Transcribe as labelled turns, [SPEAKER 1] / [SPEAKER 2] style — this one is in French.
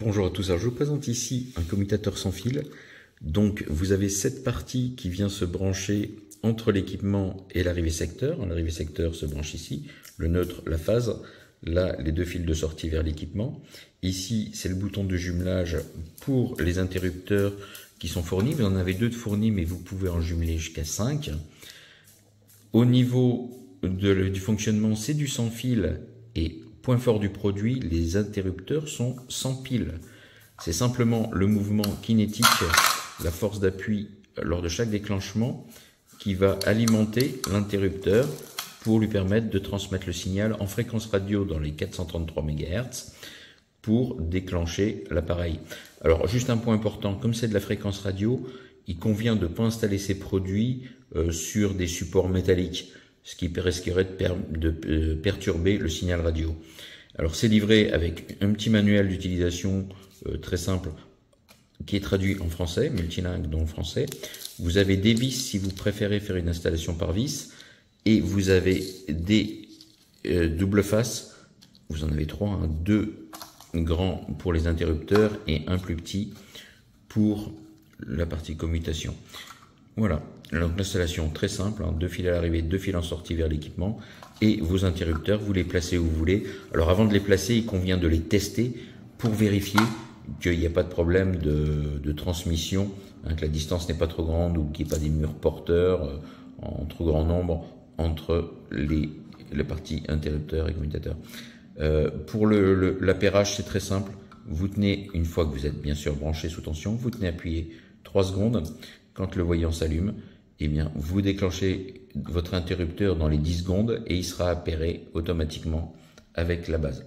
[SPEAKER 1] Bonjour à tous, alors je vous présente ici un commutateur sans fil. Donc vous avez cette partie qui vient se brancher entre l'équipement et l'arrivée secteur. L'arrivée secteur se branche ici, le neutre, la phase, là les deux fils de sortie vers l'équipement. Ici c'est le bouton de jumelage pour les interrupteurs qui sont fournis. Vous en avez deux de fournis mais vous pouvez en jumeler jusqu'à 5. Au niveau du fonctionnement, c'est du sans fil et point fort du produit, les interrupteurs sont sans pile. C'est simplement le mouvement kinétique, la force d'appui lors de chaque déclenchement qui va alimenter l'interrupteur pour lui permettre de transmettre le signal en fréquence radio dans les 433 MHz pour déclencher l'appareil. Alors juste un point important, comme c'est de la fréquence radio, il convient de ne pas installer ces produits sur des supports métalliques, ce qui risquerait de perturber le signal radio. Alors c'est livré avec un petit manuel d'utilisation très simple qui est traduit en français, multilingue donc français. Vous avez des vis si vous préférez faire une installation par vis, et vous avez des double faces, vous en avez trois, hein, deux grands pour les interrupteurs et un plus petit pour la partie commutation. Voilà, donc l'installation très simple, hein, deux fils à l'arrivée, deux fils en sortie vers l'équipement, et vos interrupteurs, vous les placez où vous voulez. Alors avant de les placer, il convient de les tester pour vérifier qu'il n'y a pas de problème de transmission, hein, que la distance n'est pas trop grande ou qu'il n'y ait pas des murs porteurs en trop grand nombre entre les parties interrupteurs et commutateurs. Pour l'appairage, c'est très simple. Vous tenez, une fois que vous êtes bien sûr branché sous tension, vous tenez appuyé 3 secondes. Quand le voyant s'allume, eh bien, vous déclenchez votre interrupteur dans les 10 secondes et il sera appairé automatiquement avec la base.